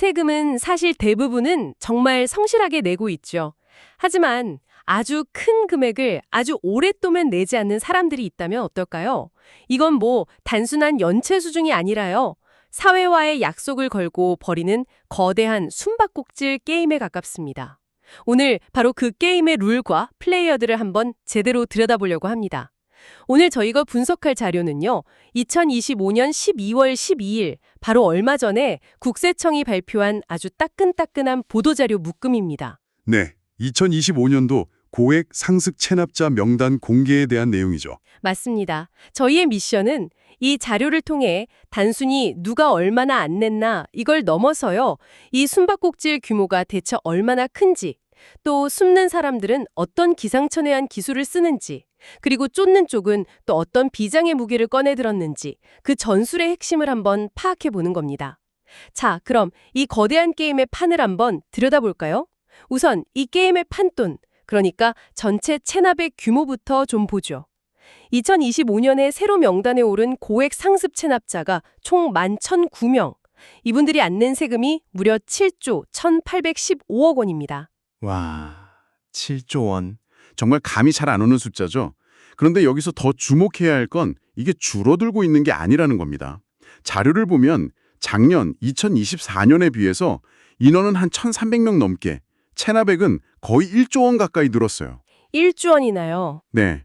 세금은 사실 대부분은 정말 성실하게 내고 있죠. 하지만 아주 큰 금액을 아주 오랫동안 내지 않는 사람들이 있다면 어떨까요? 이건 뭐 단순한 연체 수준이 아니라요. 사회와의 약속을 걸고 벌이는 거대한 숨바꼭질 게임에 가깝습니다. 오늘 바로 그 게임의 룰과 플레이어들을 한번 제대로 들여다보려고 합니다. 오늘 저희가 분석할 자료는요. 2025년 12월 12일, 바로 얼마 전에 국세청이 발표한 아주 따끈따끈한 보도자료 묶음입니다. 네, 2025년도 고액 상습 체납자 명단 공개에 대한 내용이죠. 맞습니다. 저희의 미션은 이 자료를 통해 단순히 누가 얼마나 안 냈나 이걸 넘어서요. 이 숨바꼭질 규모가 대체 얼마나 큰지, 또 숨는 사람들은 어떤 기상천외한 기술을 쓰는지, 그리고 쫓는 쪽은 또 어떤 비장의 무기를 꺼내들었는지 그 전술의 핵심을 한번 파악해 보는 겁니다. 자, 그럼 이 거대한 게임의 판을 한번 들여다볼까요? 우선 이 게임의 판돈, 그러니까 전체 체납의 규모부터 좀 보죠. 2025년에 새로 명단에 오른 고액 상습 체납자가 총 11,009명. 이분들이 안 낸 세금이 무려 7조 1,815억 원입니다. 와, 7조 원. 정말 감이 잘 안 오는 숫자죠. 그런데 여기서 더 주목해야 할 건 이게 줄어들고 있는 게 아니라는 겁니다. 자료를 보면 작년 2024년에 비해서 인원은 한 1,300명 넘게, 체납액은 거의 1조 원 가까이 늘었어요. 1조 원이나요? 네,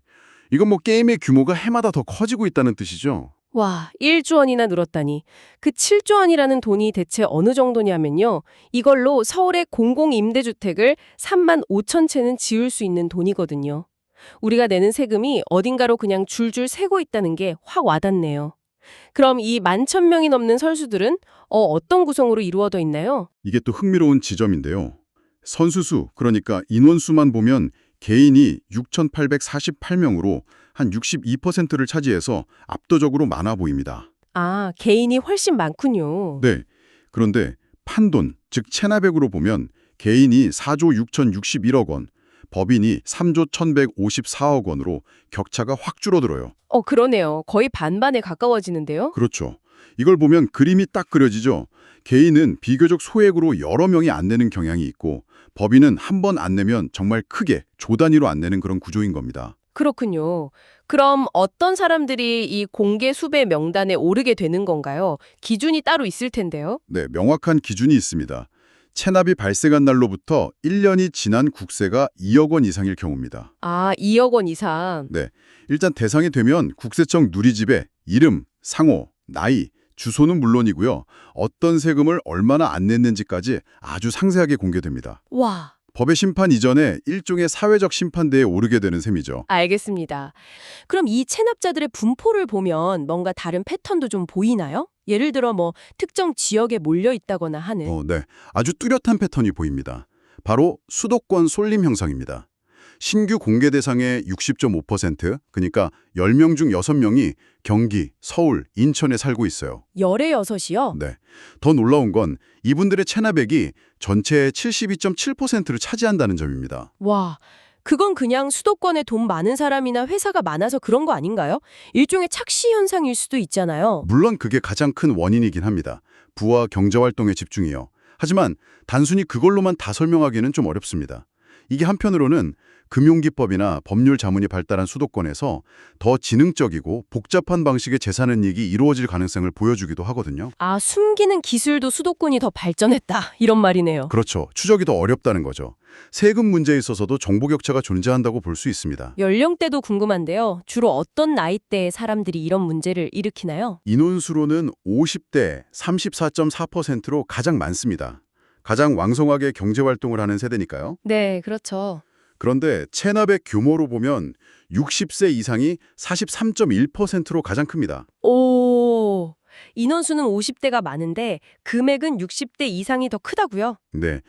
이건 뭐 게임의 규모가 해마다 더 커지고 있다는 뜻이죠. 와, 1조 원이나 늘었다니. 그 7조 원이라는 돈이 대체 어느 정도냐면요. 이걸로 서울의 공공임대주택을 3만 5천 채는 지을 수 있는 돈이거든요. 우리가 내는 세금이 어딘가로 그냥 줄줄 새고 있다는 게 확 와닿네요. 그럼 이 11,000명이 넘는 설수들은 어떤 구성으로 이루어져 있나요? 이게 또 흥미로운 지점인데요. 선수수, 그러니까 인원수만 보면 개인이 6,848명으로 한 62%를 차지해서 압도적으로 많아 보입니다. 아, 개인이 훨씬 많군요. 네. 그런데 판돈, 즉 체납액으로 보면 개인이 4조 6,061억 원, 법인이 3조 1,154억 원으로 격차가 확 줄어들어요. 그러네요. 거의 반반에 가까워지는데요? 그렇죠. 이걸 보면 그림이 딱 그려지죠. 개인은 비교적 소액으로 여러 명이 안 내는 경향이 있고 법인은 한 번 안 내면 정말 크게 조 단위로 안 내는 그런 구조인 겁니다. 그렇군요. 그럼 어떤 사람들이 이 공개 수배 명단에 오르게 되는 건가요? 기준이 따로 있을 텐데요. 네, 명확한 기준이 있습니다. 체납이 발생한 날로부터 1년이 지난 국세가 2억 원 이상일 경우입니다. 아, 2억 원 이상. 네, 일단 대상이 되면 국세청 누리집에 이름, 상호, 나이, 주소는 물론이고요. 어떤 세금을 얼마나 안 냈는지까지 아주 상세하게 공개됩니다. 와, 법의 심판 이전에 일종의 사회적 심판대에 오르게 되는 셈이죠. 알겠습니다. 그럼 이 체납자들의 분포를 보면 뭔가 다른 패턴도 좀 보이나요? 예를 들어 뭐 특정 지역에 몰려 있다거나 하는. 네, 아주 뚜렷한 패턴이 보입니다. 바로 수도권 쏠림 현상입니다. 신규 공개 대상의 60.5%, 그러니까 10명 중 6명이 경기, 서울, 인천에 살고 있어요. 열의 여섯이요? 네. 더 놀라운 건 이분들의 체납액이 전체의 72.7%를 차지한다는 점입니다. 와, 그건 그냥 수도권에 돈 많은 사람이나 회사가 많아서 그런 거 아닌가요? 일종의 착시 현상일 수도 있잖아요. 물론 그게 가장 큰 원인이긴 합니다. 부와 경제활동에 집중이요. 하지만 단순히 그걸로만 다 설명하기는 좀 어렵습니다. 이게 한편으로는 금융기법이나 법률 자문이 발달한 수도권에서 더 지능적이고 복잡한 방식의 재산은닉이 이루어질 가능성을 보여주기도 하거든요. 아, 숨기는 기술도 수도권이 더 발전했다. 이런 말이네요. 그렇죠. 추적이 더 어렵다는 거죠. 세금 문제에 있어서도 정보 격차가 존재한다고 볼 수 있습니다. 연령대도 궁금한데요. 주로 어떤 나이대의 사람들이 이런 문제를 일으키나요? 인원수로는 50대 34.4%로 가장 많습니다. 가장 왕성하게 경제활동을 하는 세대니까요. 네, 그렇죠. 그런데 체납의 규모로 보면 60세 이상이 43.1%로 가장 큽니다. 오, 인원수는 50대가 많은데 금액은 60대 이상이 더 크다고요? 네,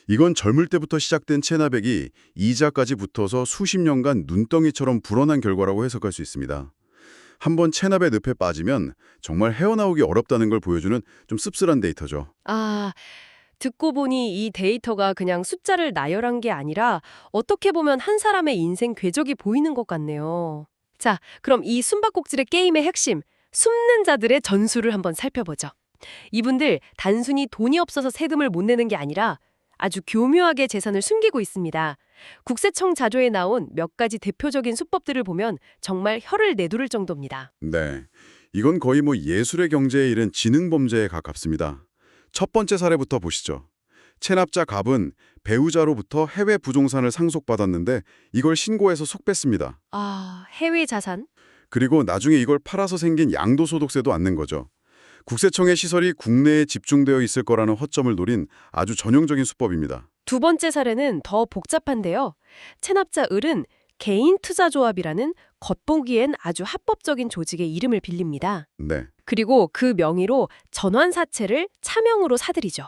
이건 젊을 때부터 시작된 체납액이 이자까지 붙어서 수십 년간 눈덩이처럼 불어난 결과라고 해석할 수 있습니다. 한번 체납의 늪에 빠지면 정말 헤어나오기 어렵다는 걸 보여주는 좀 씁쓸한 데이터죠. 아, 듣고 보니 이 데이터가 그냥 숫자를 나열한 게 아니라 어떻게 보면 한 사람의 인생 궤적이 보이는 것 같네요. 자, 그럼 이 숨바꼭질의 게임의 핵심, 숨는 자들의 전술을 한번 살펴보죠. 이분들 단순히 돈이 없어서 세금을 못 내는 게 아니라 아주 교묘하게 재산을 숨기고 있습니다. 국세청 자료에 나온 몇 가지 대표적인 수법들을 보면 정말 혀를 내두를 정도입니다. 네. 이건 거의 뭐 예술의 경제에 이른 지능 범죄에 가깝습니다. 첫 번째 사례부터 보시죠. 체납자 갑은 배우자로부터 해외 부동산을 상속받았는데 이걸 신고해서 속뺐습니다. 아, 해외 자산? 그리고 나중에 이걸 팔아서 생긴 양도소득세도 안 낸 거죠. 국세청의 시설이 국내에 집중되어 있을 거라는 허점을 노린 아주 전형적인 수법입니다. 두 번째 사례는 더 복잡한데요. 체납자 을은 개인투자조합이라는 겉보기엔 아주 합법적인 조직의 이름을 빌립니다. 네. 그리고 그 명의로 전환사채를 차명으로 사들이죠.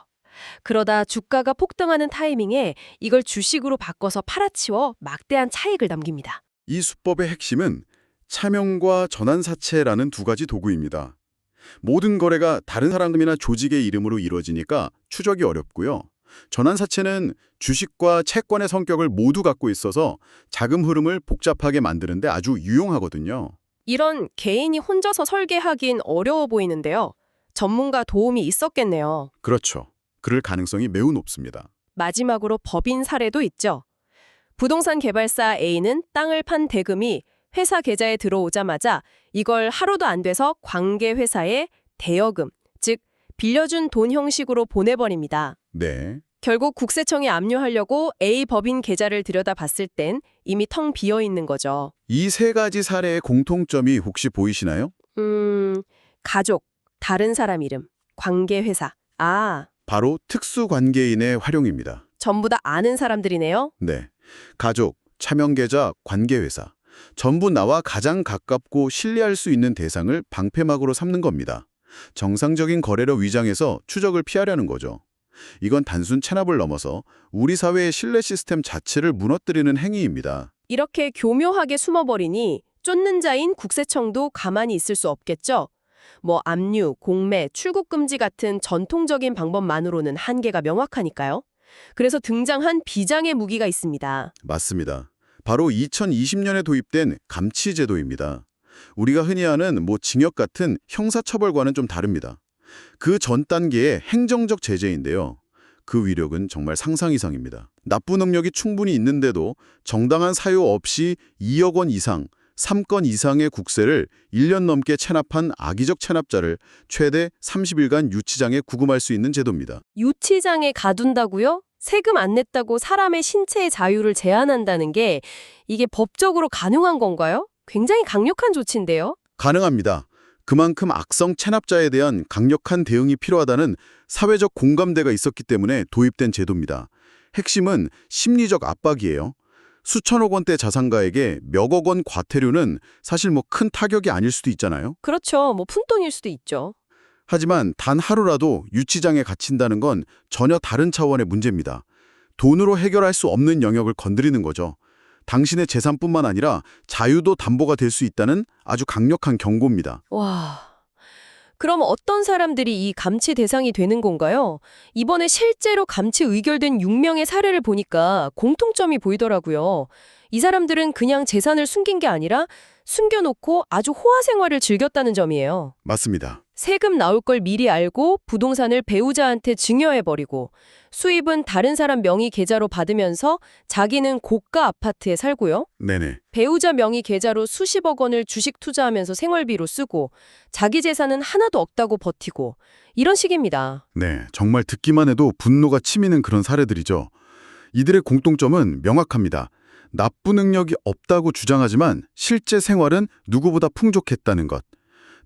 그러다 주가가 폭등하는 타이밍에 이걸 주식으로 바꿔서 팔아치워 막대한 차익을 남깁니다. 이 수법의 핵심은 차명과 전환사채라는 두 가지 도구입니다. 모든 거래가 다른 사람이나 조직의 이름으로 이루어지니까 추적이 어렵고요. 전환사채는 주식과 채권의 성격을 모두 갖고 있어서 자금 흐름을 복잡하게 만드는데 아주 유용하거든요. 이런 개인이 혼자서 설계하긴 어려워 보이는데요. 전문가 도움이 있었겠네요. 그렇죠. 그럴 가능성이 매우 높습니다. 마지막으로 법인 사례도 있죠. 부동산 개발사 A는 땅을 판 대금이 회사 계좌에 들어오자마자 이걸 하루도 안 돼서 관계 회사에 대여금, 즉 빌려준 돈 형식으로 보내버립니다. 네. 결국 국세청에 압류하려고 A 법인 계좌를 들여다봤을 땐 이미 텅 비어 있는 거죠. 이 세 가지 사례의 공통점이 혹시 보이시나요? 가족, 다른 사람 이름, 관계 회사. 아, 바로 특수관계인의 활용입니다. 전부 다 아는 사람들이네요. 네. 가족, 차명계좌, 관계회사. 전부 나와 가장 가깝고 신뢰할 수 있는 대상을 방패막으로 삼는 겁니다. 정상적인 거래로 위장해서 추적을 피하려는 거죠. 이건 단순 체납을 넘어서 우리 사회의 신뢰 시스템 자체를 무너뜨리는 행위입니다. 이렇게 교묘하게 숨어버리니 쫓는 자인 국세청도 가만히 있을 수 없겠죠. 뭐 압류, 공매, 출국 금지 같은 전통적인 방법만으로는 한계가 명확하니까요. 그래서 등장한 비장의 무기가 있습니다. 맞습니다. 바로 2020년에 도입된 감치제도입니다. 우리가 흔히 아는 징역 같은 형사처벌과는 좀 다릅니다. 그 전 단계의 행정적 제재인데요. 그 위력은 정말 상상 이상입니다. 납부 능력이 충분히 있는데도 정당한 사유 없이 2억 원 이상, 3건 이상의 국세를 1년 넘게 체납한 악의적 체납자를 최대 30일간 유치장에 구금할 수 있는 제도입니다. 유치장에 가둔다고요? 세금 안 냈다고 사람의 신체의 자유를 제한한다는 게 이게 법적으로 가능한 건가요? 굉장히 강력한 조치인데요. 가능합니다. 그만큼 악성 체납자에 대한 강력한 대응이 필요하다는 사회적 공감대가 있었기 때문에 도입된 제도입니다. 핵심은 심리적 압박이에요. 수천억 원대 자산가에게 몇억 원 과태료는 사실 큰 타격이 아닐 수도 있잖아요. 그렇죠. 푼돈일 수도 있죠. 하지만 단 하루라도 유치장에 갇힌다는 건 전혀 다른 차원의 문제입니다. 돈으로 해결할 수 없는 영역을 건드리는 거죠. 당신의 재산뿐만 아니라 자유도 담보가 될 수 있다는 아주 강력한 경고입니다. 와, 그럼 어떤 사람들이 이 감치 대상이 되는 건가요? 이번에 실제로 감치 의결된 6명의 사례를 보니까 공통점이 보이더라고요. 이 사람들은 그냥 재산을 숨긴 게 아니라 숨겨놓고 아주 호화 생활을 즐겼다는 점이에요. 맞습니다. 세금 나올 걸 미리 알고 부동산을 배우자한테 증여해버리고 수입은 다른 사람 명의 계좌로 받으면서 자기는 고가 아파트에 살고요. 네네. 배우자 명의 계좌로 수십억 원을 주식 투자하면서 생활비로 쓰고 자기 재산은 하나도 없다고 버티고 이런 식입니다. 네, 정말 듣기만 해도 분노가 치미는 그런 사례들이죠. 이들의 공통점은 명확합니다. 납부 능력이 없다고 주장하지만 실제 생활은 누구보다 풍족했다는 것.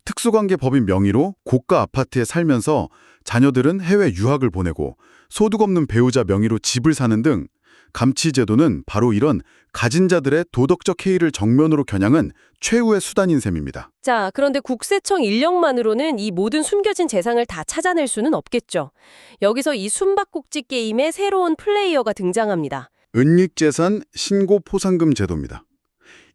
특수관계 법인 명의로 고가 아파트에 살면서 자녀들은 해외 유학을 보내고 소득 없는 배우자 명의로 집을 사는 등 감치제도는 바로 이런 가진 자들의 도덕적 해이를 정면으로 겨냥한 최후의 수단인 셈입니다. 자, 그런데 국세청 인력만으로는 이 모든 숨겨진 재산을 다 찾아낼 수는 없겠죠. 여기서 이 숨바꼭질 게임의 새로운 플레이어가 등장합니다. 은닉재산 신고 포상금 제도입니다.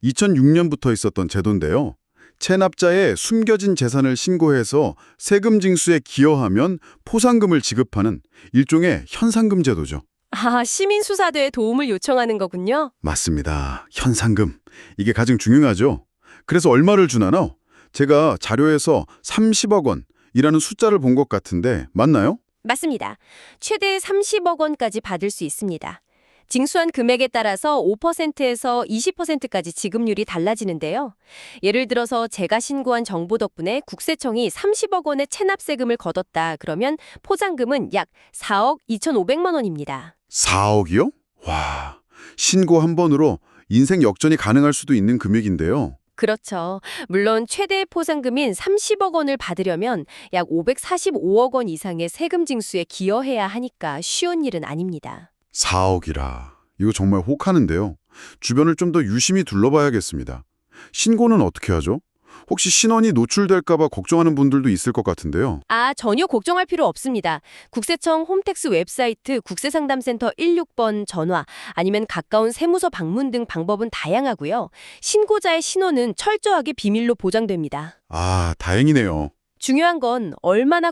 2006년부터 있었던 제도인데요. 체납자의 숨겨진 재산을 신고해서 세금 징수에 기여하면 포상금을 지급하는 일종의 현상금 제도죠. 아, 시민수사대에 도움을 요청하는 거군요. 맞습니다. 현상금. 이게 가장 중요하죠. 그래서 얼마를 주나요? 제가 자료에서 30억 원, 이라는 숫자를 본 것 같은데 맞나요? 맞습니다. 최대 30억 원까지 받을 수 있습니다. 징수한 금액에 따라서 5%에서 20%까지 지급률이 달라지는데요. 예를 들어서 제가 신고한 정보 덕분에 국세청이 30억 원의 체납세금을 걷었다 그러면 포상금은 약 4억 2,500만 원입니다. 4억이요? 와, 신고 한 번으로 인생 역전이 가능할 수도 있는 금액인데요. 그렇죠. 물론 최대 포상금인 30억 원을 받으려면 약 545억 원 이상의 세금 징수에 기여해야 하니까 쉬운 일은 아닙니다. 4억이라. 이거 정말 혹하는데요. 주변을 좀 더 유심히 둘러봐야겠습니다. 신고는 어떻게 하죠? 혹시 신원이 노출될까 봐 걱정하는 분들도 있을 것 같은데요. 전혀 걱정할 필요 없습니다. 국세청 홈택스 웹사이트 국세상담센터 16번 전화 아니면 가까운 세무서 방문 등 방법은 다양하고요. 신고자의 신원은 철저하게 비밀로 보장됩니다. 아, 다행이네요. 중요한 건 얼마나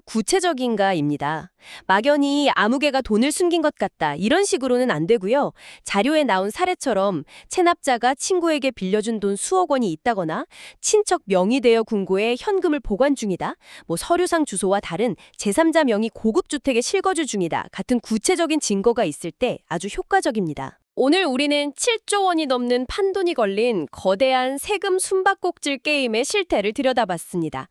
구체적인가입니다. 막연히 아무 개가 돈을 숨긴 것 같다 이런 식으로는 안 되고요. 자료에 나온 사례처럼 체납자가 친구에게 빌려준 돈 수억 원이 있다거나 친척 명의대여 궁고에 현금을 보관 중이다. 서류상 주소와 다른 제3자 명의 고급 주택에 실거주 중이다. 같은 구체적인 증거가 있을 때 아주 효과적입니다. 오늘 우리는 7조 원이 넘는 판돈이 걸린 거대한 세금 숨바꼭질 게임의 실태를 들여다봤습니다.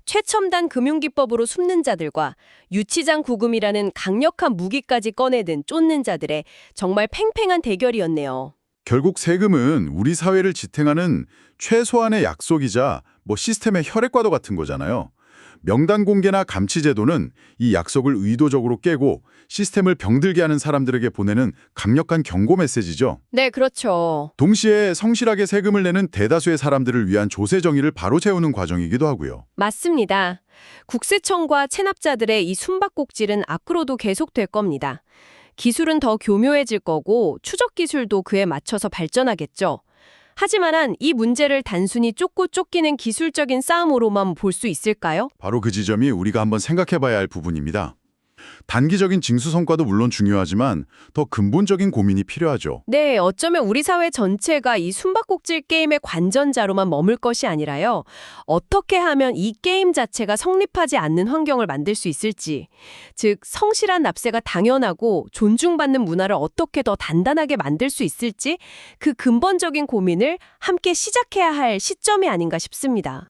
최첨단 금융기법으로 숨는 자들과 유치장 구금이라는 강력한 무기까지 꺼내든 쫓는 자들의 정말 팽팽한 대결이었네요. 결국 세금은 우리 사회를 지탱하는 최소한의 약속이자 시스템의 혈액과도 같은 거잖아요. 명단 공개나 감치 제도는 이 약속을 의도적으로 깨고 시스템을 병들게 하는 사람들에게 보내는 강력한 경고 메시지죠. 네, 그렇죠. 동시에 성실하게 세금을 내는 대다수의 사람들을 위한 조세 정의를 바로 세우는 과정이기도 하고요. 맞습니다. 국세청과 체납자들의 이 숨바꼭질은 앞으로도 계속될 겁니다. 기술은 더 교묘해질 거고 추적 기술도 그에 맞춰서 발전하겠죠. 하지만 이 문제를 단순히 쫓고 쫓기는 기술적인 싸움으로만 볼 수 있을까요? 바로 그 지점이 우리가 한번 생각해 봐야 할 부분입니다. 단기적인 징수 성과도 물론 중요하지만 더 근본적인 고민이 필요하죠. 네, 어쩌면 우리 사회 전체가 이 숨바꼭질 게임의 관전자로만 머물 것이 아니라요. 어떻게 하면 이 게임 자체가 성립하지 않는 환경을 만들 수 있을지, 즉 성실한 납세가 당연하고 존중받는 문화를 어떻게 더 단단하게 만들 수 있을지 그 근본적인 고민을 함께 시작해야 할 시점이 아닌가 싶습니다.